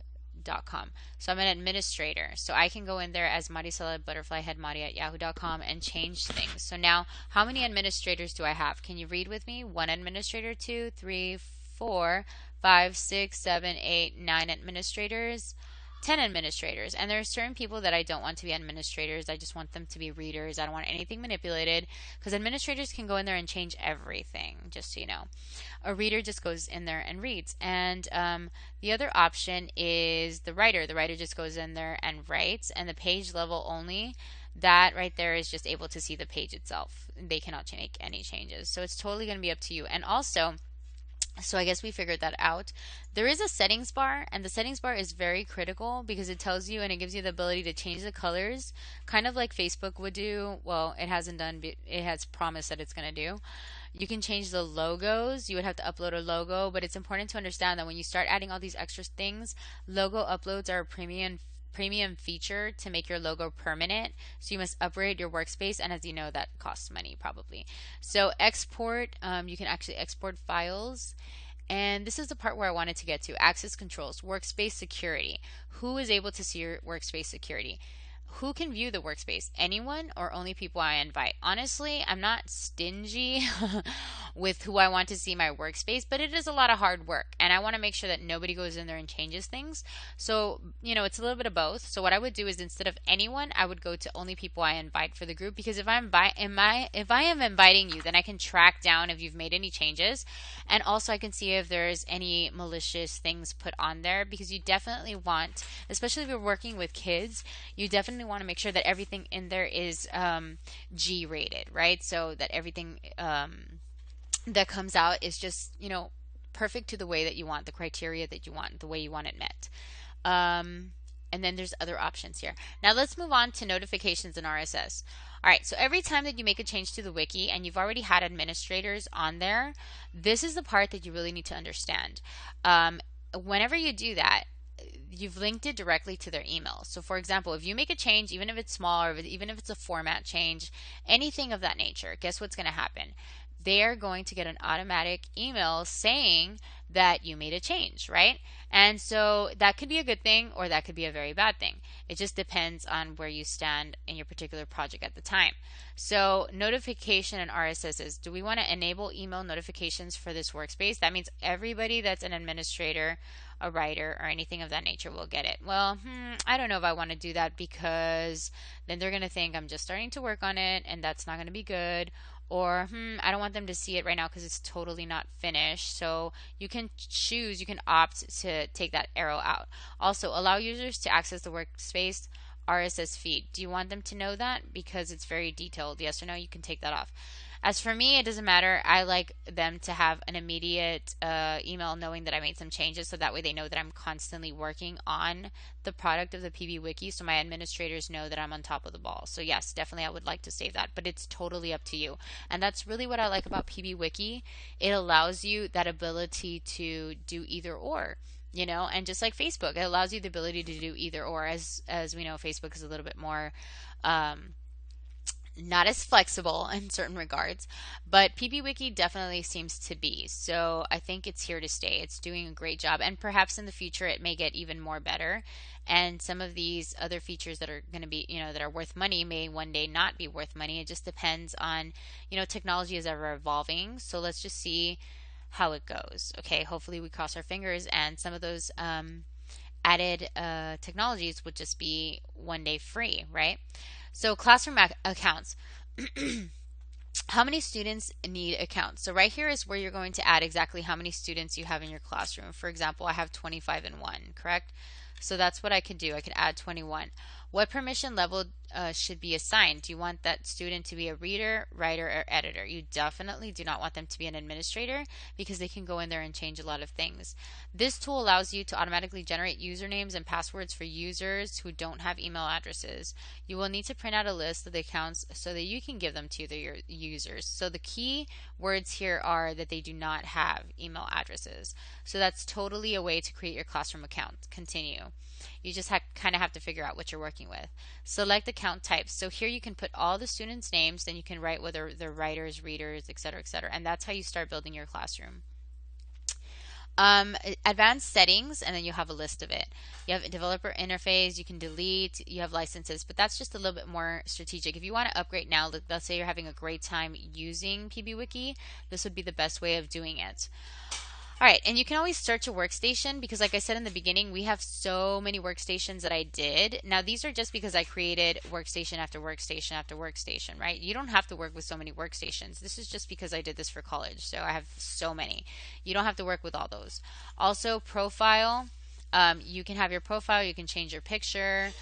So I'm an administrator. So I can go in there as Maricela Butterfly Head Mari at yahoo.com and change things. So now, how many administrators do I have? Can you read with me? One administrator, two, three, four, five, six, seven, eight, nine administrators. 10 administrators, and there are certain people that I don't want to be administrators. I just want them to be readers. I don't want anything manipulated, because administrators can go in there and change everything, just so you know. A reader just goes in there and reads. And the other option is the writer. The writer just goes in there and writes, and the page level only, that right there is just able to see the page itself. They cannot make any changes. So it's totally going to be up to you. And also, so I guess we figured that out. There is a settings bar, and the settings bar is very critical because it tells you and it gives you the ability to change the colors, kind of like Facebook would do. Well, it hasn't done, it has promised that it's going to do. You can change the logos. You would have to upload a logo, but it's important to understand that when you start adding all these extra things, logo uploads are a premium feature to make your logo permanent. So you must upgrade your workspace, and as you know, that costs money probably. So export, you can actually export files. And this is the part where I wanted to get to. Access controls, workspace security. Who is able to see your workspace security? Who can view the workspace? Anyone or only people I invite? Honestly, I'm not stingy with who I want to see my workspace, but it is a lot of hard work, and I want to make sure that nobody goes in there and changes things. So, it's a little bit of both. So what I would do is, instead of anyone, I would go to only people I invite for the group, because if I am inviting you, then I can track down if you've made any changes, and also I can see if there's any malicious things put on there, because you definitely want, especially if you're working with kids, you definitely want to make sure that everything in there is G rated, right? So that everything that comes out is just, perfect to the way that you want, the criteria that you want, the way you want it met. And then there's other options here. Now let's move on to notifications in RSS. All right, so every time that you make a change to the wiki and you've already had administrators on there, this is the part that you really need to understand. Whenever you do that, you've linked it directly to their email. So for example, if you make a change, even if it's small, or even if it's a format change, anything of that nature, guess what's going to happen? They're going to get an automatic email saying that you made a change, right? And so that could be a good thing, or that could be a very bad thing. It just depends on where you stand in your particular project at the time. So notification and RSS is, do we want to enable email notifications for this workspace? That means everybody that's an administrator, a writer, or anything of that nature will get it. Well, I don't know if I want to do that, because then they're going to think I'm just starting to work on it, and that's not going to be good. Or, I don't want them to see it right now because it's totally not finished. So you can choose, you can opt to take that arrow out. Also, allow users to access the workspace RSS feed. Do you want them to know that? Because it's very detailed. Yes or no, you can take that off. As for me, it doesn't matter. I like them to have an immediate email knowing that I made some changes, so that way they know that I'm constantly working on the product of the PB Wiki, so my administrators know that I'm on top of the ball. So yes, definitely I would like to save that, but it's totally up to you. And that's really what I like about PB Wiki. It allows you that ability to do either or. And just like Facebook, it allows you the ability to do either or. As we know, Facebook is a little bit more not as flexible in certain regards, but PBWiki definitely seems to be. So I think it's here to stay. It's doing a great job, and perhaps in the future it may get even more better. And some of these other features that are going to be, that are worth money may one day not be worth money. It just depends on, technology is ever evolving. So let's just see how it goes. Okay, hopefully we cross our fingers, and some of those added technologies would just be one day free, right? So classroom accounts. How many students need accounts? So right here is where you're going to add exactly how many students you have in your classroom. For example, I have 25 and 1, correct? So that's what I could do. I could add 21. What permission level should be assigned? Do you want that student to be a reader, writer, or editor? You definitely do not want them to be an administrator, because they can go in there and change a lot of things. This tool allows you to automatically generate usernames and passwords for users who don't have email addresses. You will need to print out a list of the accounts so that you can give them to the users. So the key words here are that they do not have email addresses. So that's totally a way to create your classroom account. Continue. You just kind of have to figure out what you're working with. Select account types. So here you can put all the students' names, then you can write whether they're writers, readers, etc., etc. And that's how you start building your classroom. Advanced settings, and then you have a list of it. You have a developer interface, you can delete, you have licenses, but that's just a little bit more strategic. If you want to upgrade now, let's say you're having a great time using PBWiki, this would be the best way of doing it. All right, and you can always search a workstation because, like I said in the beginning, we have so many workstations that I did. Now, these are just because I created workstation after workstation after workstation, right? You don't have to work with so many workstations. This is just because I did this for college, so I have so many. You don't have to work with all those. Also, profile. You can have your profile, you can change your picture,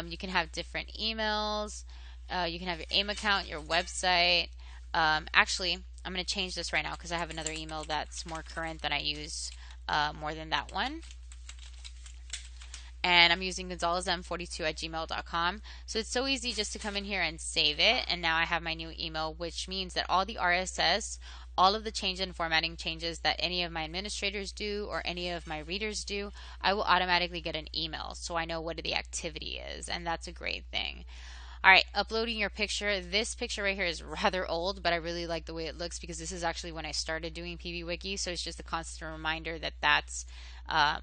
you can have different emails, you can have your AIM account, your website. Actually, I'm going to change this right now because I have another email that's more current than I use more than that one. And I'm using gonzalezm42@gmail.com. So it's so easy just to come in here and save it. And now I have my new email, which means that all the RSS, all of the change and formatting changes that any of my administrators do or any of my readers do, I will automatically get an email so I know what the activity is. And that's a great thing. All right, uploading your picture. This picture right here is rather old, but I really like the way it looks because this is actually when I started doing PBWiki, so it's just a constant reminder that that's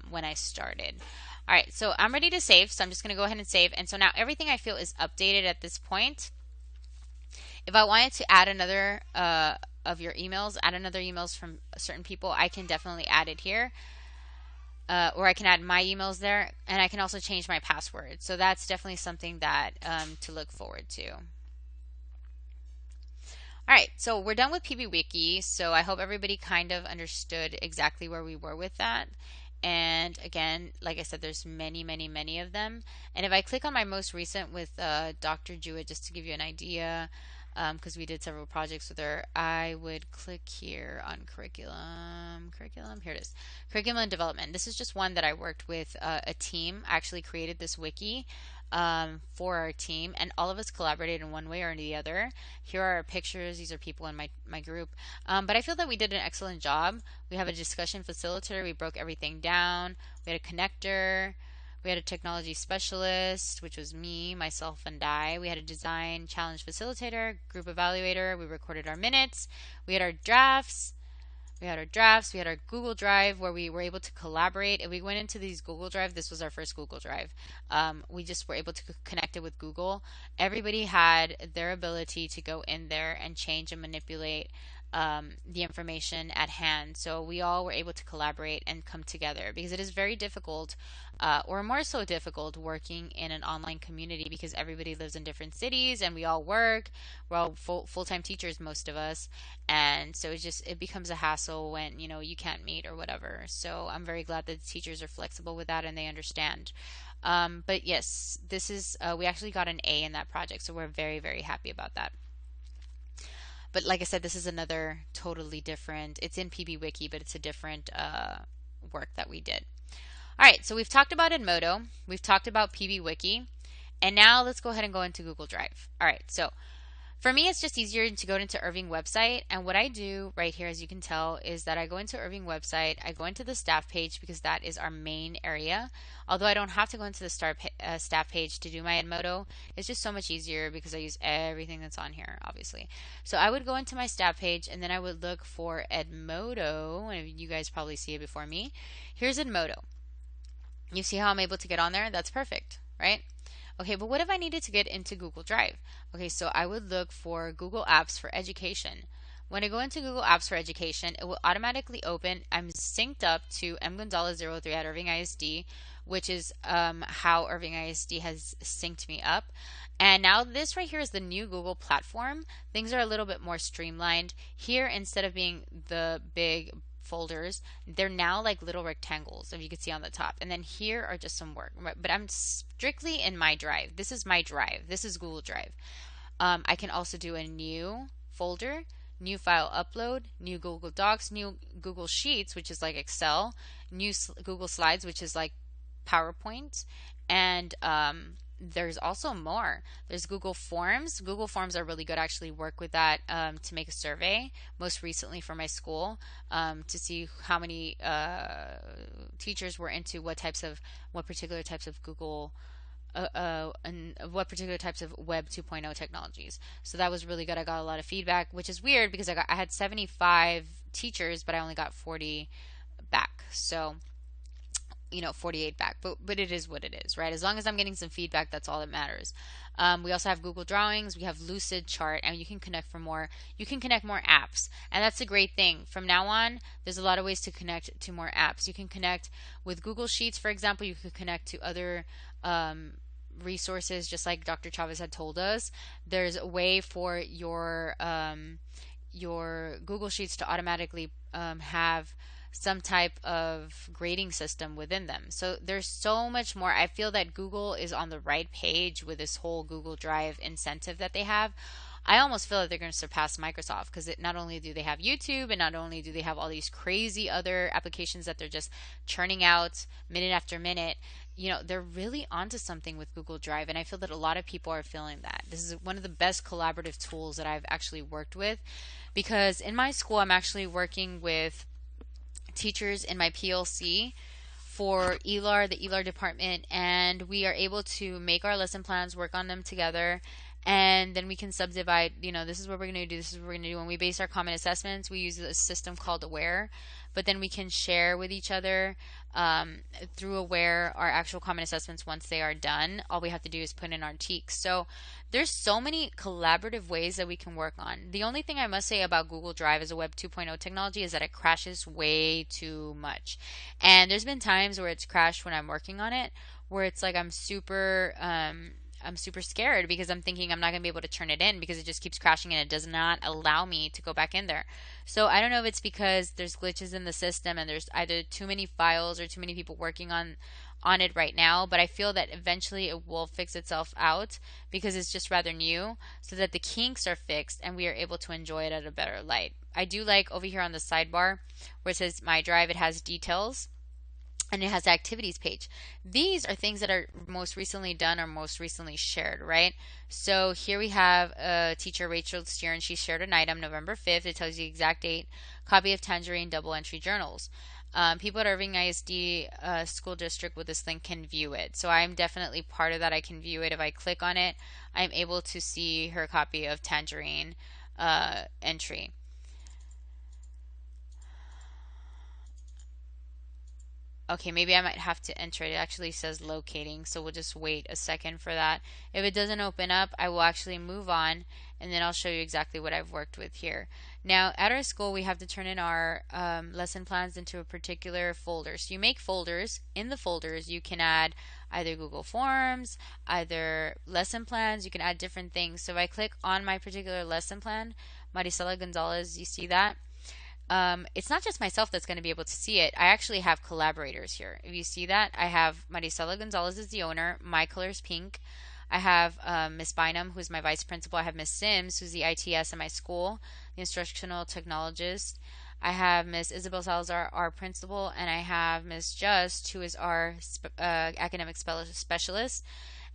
when I started. All right, so I'm ready to save, so I'm just going to go ahead and save. And so now everything I feel is updated at this point. If I wanted to add another of your emails, add another emails from certain people, I can definitely add it here. Or I can add my emails there, and I can also change my password. So that's definitely something that to look forward to. All right, so we're done with PBWiki. So I hope everybody kind of understood exactly where we were with that. And again, like I said, there's many, many, many of them. And if I click on my most recent with Dr. Jewett, just to give you an idea, because we did several projects with her, I would click here on curriculum, here it is, curriculum and development. This is just one that I worked with a team. I actually created this wiki for our team, and all of us collaborated in one way or the other. Here are our pictures. These are people in my group. But I feel that we did an excellent job. We have a discussion facilitator. We broke everything down. We had a connector. We had a technology specialist, which was me, myself, and I. We had a design challenge facilitator, group evaluator. We recorded our minutes. We had our drafts. We had our Google Drive where we were able to collaborate. If we went into these Google Drive, this was our first Google Drive. We just were able to connect it with Google. Everybody had their ability to go in there and change and manipulate the information at hand. So we all were able to collaborate and come together because it is very difficult, or more so difficult, working in an online community because everybody lives in different cities and we all work. We're all full-time teachers, most of us, and so it becomes a hassle when you can't meet or whatever. So I'm very glad that the teachers are flexible with that and they understand. But yes, this is we actually got an A in that project, so we're very, very happy about that. But like I said, this is another totally different, it's in PBWiki, but it's a different work that we did. All right, so we've talked about Edmodo, we've talked about PBWiki, and now let's go ahead and go into Google Drive. All right, so for me, it's just easier to go into Irving website, and what I do right here, as you can tell, is that I go into Irving website, I go into the staff page because that is our main area. Although I don't have to go into the staff page to do my Edmodo, it's just so much easier because I use everything that's on here, obviously. So I would go into my staff page, and then I would look for Edmodo, and you guys probably see it before me. Here's Edmodo. You see how I'm able to get on there? That's perfect, right? Okay, but what if I needed to get into Google Drive? Okay, so I would look for Google Apps for Education. When I go into Google Apps for Education, it will automatically open. I'm synced up to mgonzalez03 at Irving ISD, which is how Irving ISD has synced me up. And now this right here is the new Google platform. Things are a little bit more streamlined. Here, instead of being the big folders, they're now like little rectangles, if you can see on the top, and then here are just some work, but I'm strictly in my drive. This is my drive. This is Google Drive. I can also do a new folder, new file upload, new Google Docs, new Google Sheets, which is like Excel, new Google Slides, which is like PowerPoint, and there's also more. There's Google Forms. Google Forms are really good. I actually work with that to make a survey, most recently for my school, to see how many teachers were into what particular types of Google and what particular types of Web 2.0 technologies. So that was really good. I got a lot of feedback, which is weird because I had 75 teachers, but I only got 40 back. So 48 back, but it is what it is, right? As long as I'm getting some feedback, that's all that matters. We also have Google Drawings, we have Lucid Chart, and you can connect for more. You can connect more apps, and that's a great thing. From now on, there's a lot of ways to connect to more apps. You can connect with Google Sheets, for example. You could connect to other resources, just like Dr. Chavez had told us. There's a way for your Google Sheets to automatically have some type of grading system within them. So there's so much more. I feel that Google is on the right page with this whole Google Drive incentive that they have. I almost feel that they're going to surpass Microsoft because not only do they have YouTube and not only do they have all these crazy other applications that they're just churning out minute after minute, they're really onto something with Google Drive. And I feel that a lot of people are feeling that. This is one of the best collaborative tools that I've actually worked with because in my school, I'm actually working with teachers in my PLC for ELAR, the ELAR department, and we are able to make our lesson plans, work on them together, and then we can subdivide, this is what we're going to do, this is what we're going to do. When we base our common assessments, we use a system called Aware, but then we can share with each other through Aware our actual common assessments once they are done. All we have to do is put in our tweaks. So there's so many collaborative ways that we can work on. The only thing I must say about Google Drive as a Web 2.0 technology is that it crashes way too much. And there's been times where it's crashed when I'm working on it, where it's like I'm super scared because I'm thinking I'm not going to be able to turn it in because it just keeps crashing and it does not allow me to go back in there. So I don't know if it's because there's glitches in the system and there's either too many files or too many people working on it right now, but I feel that eventually it will fix itself out because it's just rather new so that the kinks are fixed and we are able to enjoy it at a better light. I do like over here on the sidebar where it says My Drive, it has details and it has the activities page. These are things that are most recently done or most recently shared, right? So here we have teacher Rachel Steer, and she shared an item November 5th. It tells you the exact date. Copy of Tangerine double entry journals. People at Irving ISD school district with this link can view it. So I'm definitely part of that. I can view it. If I click on it, I'm able to see her copy of Tangerine entry. Okay, maybe I might have to enter it. It actually says locating, so we'll just wait a second for that. If it doesn't open up, I will actually move on, and then I'll show you exactly what I've worked with here. Now, at our school, we have to turn in our lesson plans into a particular folder. So you make folders. In the folders, you can add either Google Forms, either lesson plans. You can add different things. So if I click on my particular lesson plan, Maricela Gonzalez, you see that? It's not just myself that's going to be able to see it. I actually have collaborators here. If you see that, I have Maricela Gonzalez is the owner. My color is pink. I have Miss Bynum, who's my vice principal. I have Miss Sims, who's the ITS in my school, the instructional technologist. I have Miss Isabel Salazar, our principal, and I have Miss Just, who is our academic specialist.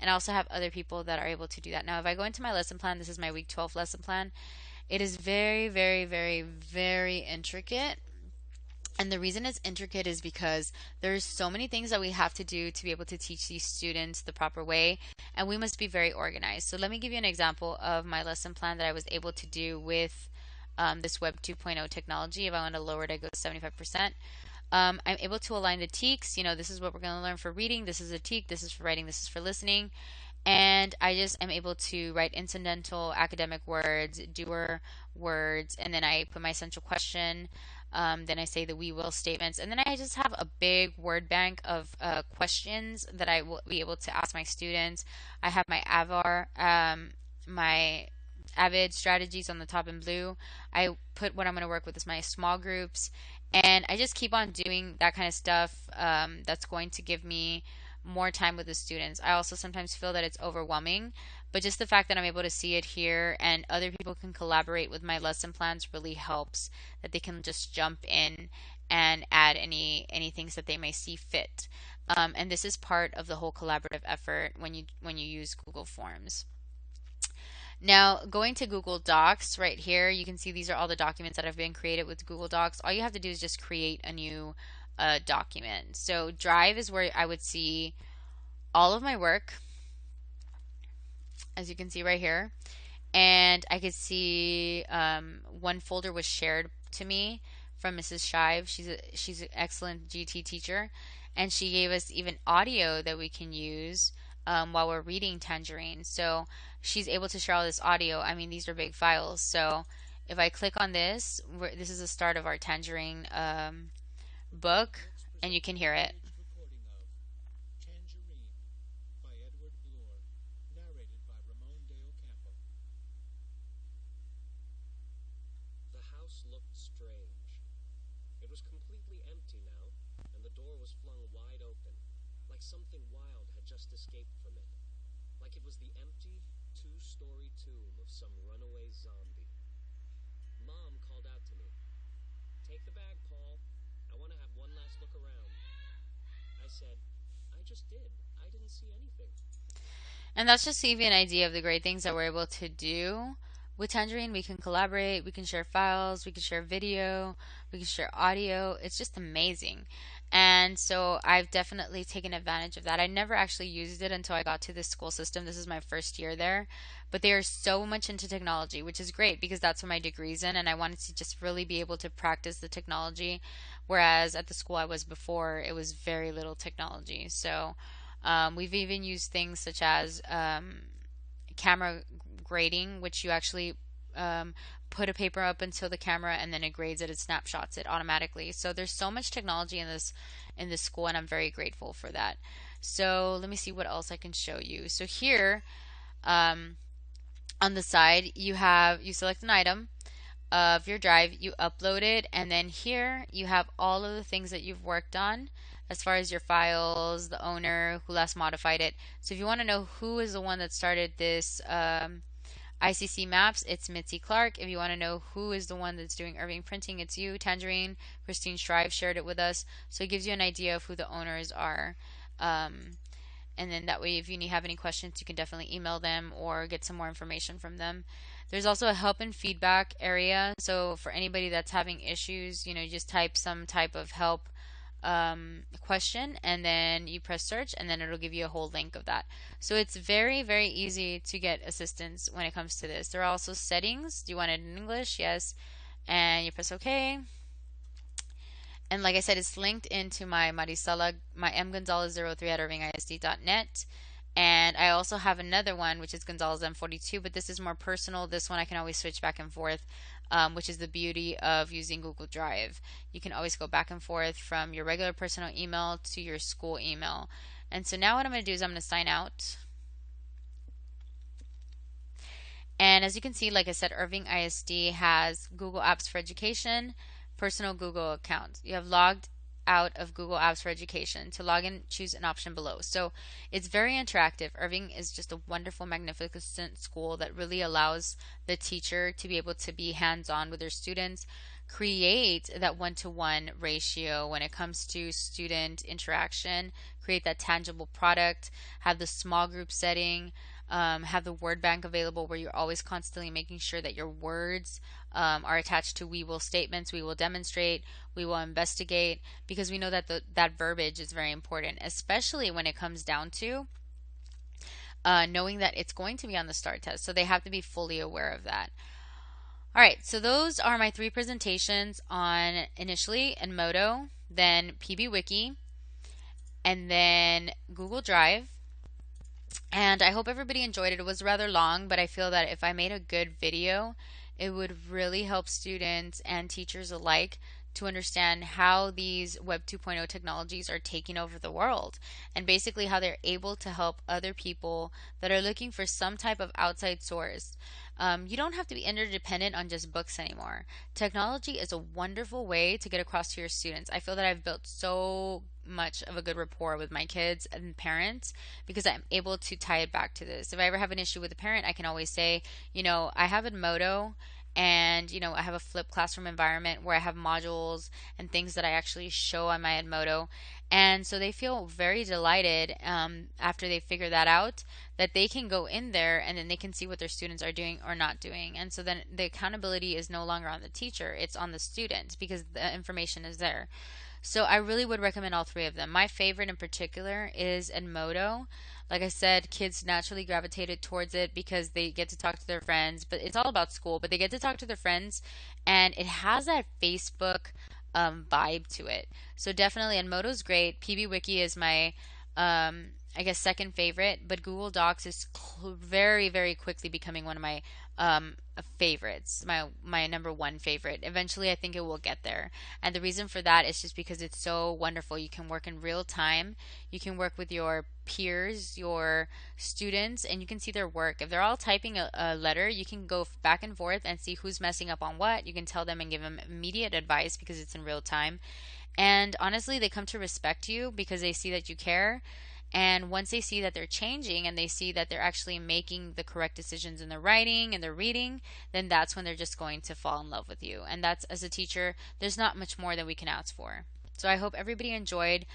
And I also have other people that are able to do that. Now, if I go into my lesson plan, this is my week 12 lesson plan. It is very, very, very, very intricate. And the reason it's intricate is because there's so many things that we have to do to be able to teach these students the proper way, and we must be very organized. So let me give you an example of my lesson plan that I was able to do with this Web 2.0 technology. If I want to lower it, I go to 75%. I'm able to align the teaks. This is what we're going to learn for reading. This is a teak. This is for writing. This is for listening. And I just am able to write incidental academic words, doer words, and then I put my essential question. Then I say the we will statements, and then I just have a big word bank of questions that I will be able to ask my students. I have my my Avid strategies on the top in blue. I put what I'm going to work with as my small groups, and I just keep on doing that kind of stuff that's going to give me more time with the students. I also sometimes feel that it's overwhelming, but just the fact that I'm able to see it here and other people can collaborate with my lesson plans really helps, that they can just jump in and add any things that they may see fit. And this is part of the whole collaborative effort when you use Google Forms. Now, going to Google Docs right here, you can see these are all the documents that have been created with Google Docs. All you have to do is just create a new document. So Drive is where I would see all of my work, as you can see right here, and I could see one folder was shared to me from Mrs. Shive. She's an excellent GT teacher, and she gave us even audio that we can use while we're reading Tangerine. So she's able to share all this audio. I mean, these are big files. So if I click on this, this is the start of our Tangerine book, and you can hear it. The house looked strange. It was completely empty now, and the door was flung wide open, like something wild had just escaped from it, like it was the empty, two-story tomb of some runaway zombie. Mom called out to me, "Take the bag, Paul. I want to have one last look around." I said, "I just did. I didn't see anything." And that's just to give you an idea of the great things that we're able to do with Tangerine. We can collaborate, we can share files, we can share video, we can share audio. It's just amazing. And so I've definitely taken advantage of that. I never actually used it until I got to this school system. This is my first year there. But they are so much into technology, which is great because that's what my degree's in. And I wanted to just really be able to practice the technology. Whereas at the school I was before, it was very little technology. So we've even used things such as camera grading, which you actually um, put a paper up until the camera and then it grades it, it snapshots it automatically. So there's so much technology in this school, and I'm very grateful for that. So let me see what else I can show you. So here um, on the side, you select an item of your drive, you upload it, and then here you have all of the things that you've worked on as far as your files, the owner, who last modified it. So if you want to know who is the one that started this ICC maps, it's Mitzi Clark. If you want to know who is the one that's doing Irving printing, it's you, Tangerine. Christine Shrive shared it with us. So it gives you an idea of who the owners are. Um, and then that way, if you have any questions, you can definitely email them or get some more information from them. There's also a help and feedback area. So for anybody that's having issues, you just type some type of help question, and then you press search, and then it'll give you a whole link of that. So it's very, very easy to get assistance when it comes to this. There are also settings. Do you want it in English? Yes. And you press OK. And like I said, it's linked into my Maricela, my mgonzalez03 at irvingisd.net. And I also have another one, which is Gonzalez M42, but this is more personal. This one I can always switch back and forth, which is the beauty of using Google Drive. You can always go back and forth from your regular personal email to your school email. And so now what I'm going to do is I'm going to sign out. And as you can see, like I said, Irving ISD has Google Apps for Education, personal Google account. You have logged out of Google Apps for Education. To log in, choose an option below. So it's very interactive. Irving is just a wonderful, magnificent school that really allows the teacher to be able to be hands-on with their students, create that one-to-one ratio when it comes to student interaction, create that tangible product, have the small group setting, have the word bank available where you're always constantly making sure that your words are attached to we will statements, we will demonstrate, we will investigate, because we know that that verbiage is very important, especially when it comes down to knowing that it's going to be on the STAR test. So they have to be fully aware of that. All right, so those are my three presentations on initially Edmodo, then PB Wiki, and then Google Drive. And I hope everybody enjoyed it. It was rather long, but I feel that if I made a good video, it would really help students and teachers alike to understand how these Web 2.0 technologies are taking over the world, and basically how they're able to help other people that are looking for some type of outside source. You don't have to be interdependent on just books anymore. Technology is a wonderful way to get across to your students. I feel that I've built so much of a good rapport with my kids and parents because I'm able to tie it back to this. If I ever have an issue with a parent, I can always say, I have Edmodo, and I have a flipped classroom environment where I have modules and things that I actually show on my Edmodo, and so they feel very delighted after they figure that out, that they can go in there and then they can see what their students are doing or not doing. And so then the accountability is no longer on the teacher, it's on the student because the information is there. So I really would recommend all three of them. My favorite in particular is Edmodo. Like I said, kids naturally gravitated towards it because they get to talk to their friends, but it's all about school, but they get to talk to their friends, and it has that Facebook vibe to it. So definitely Edmodo's great. PBWiki is my I guess second favorite, but Google Docs is very, very quickly becoming one of my favorites, my number one favorite. Eventually, I think it will get there, and the reason for that is just because it's so wonderful. You can work in real time. You can work with your peers, your students, and you can see their work. If they're all typing a letter, you can go back and forth and see who's messing up on what. You can tell them and give them immediate advice because it's in real time. And honestly, they come to respect you because they see that you care. And once they see that they're changing and they see that they're actually making the correct decisions in their writing and their reading, then that's when they're just going to fall in love with you. And that's, as a teacher, there's not much more that we can ask for. So I hope everybody enjoyed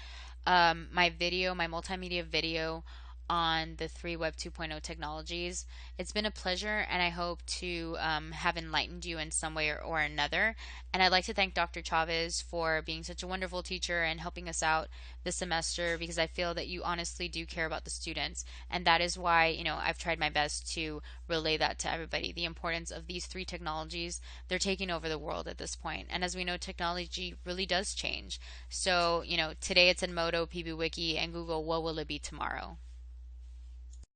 my video, my multimedia video on the three Web 2.0 technologies. It's been a pleasure, and I hope to have enlightened you in some way or another. And I'd like to thank Dr. Chavez for being such a wonderful teacher and helping us out this semester because I feel that you honestly do care about the students. And that is why, I've tried my best to relay that to everybody. The importance of these three technologies, they're taking over the world at this point. And as we know, technology really does change. So, today it's Edmodo, PBWiki, and Google. What will it be tomorrow?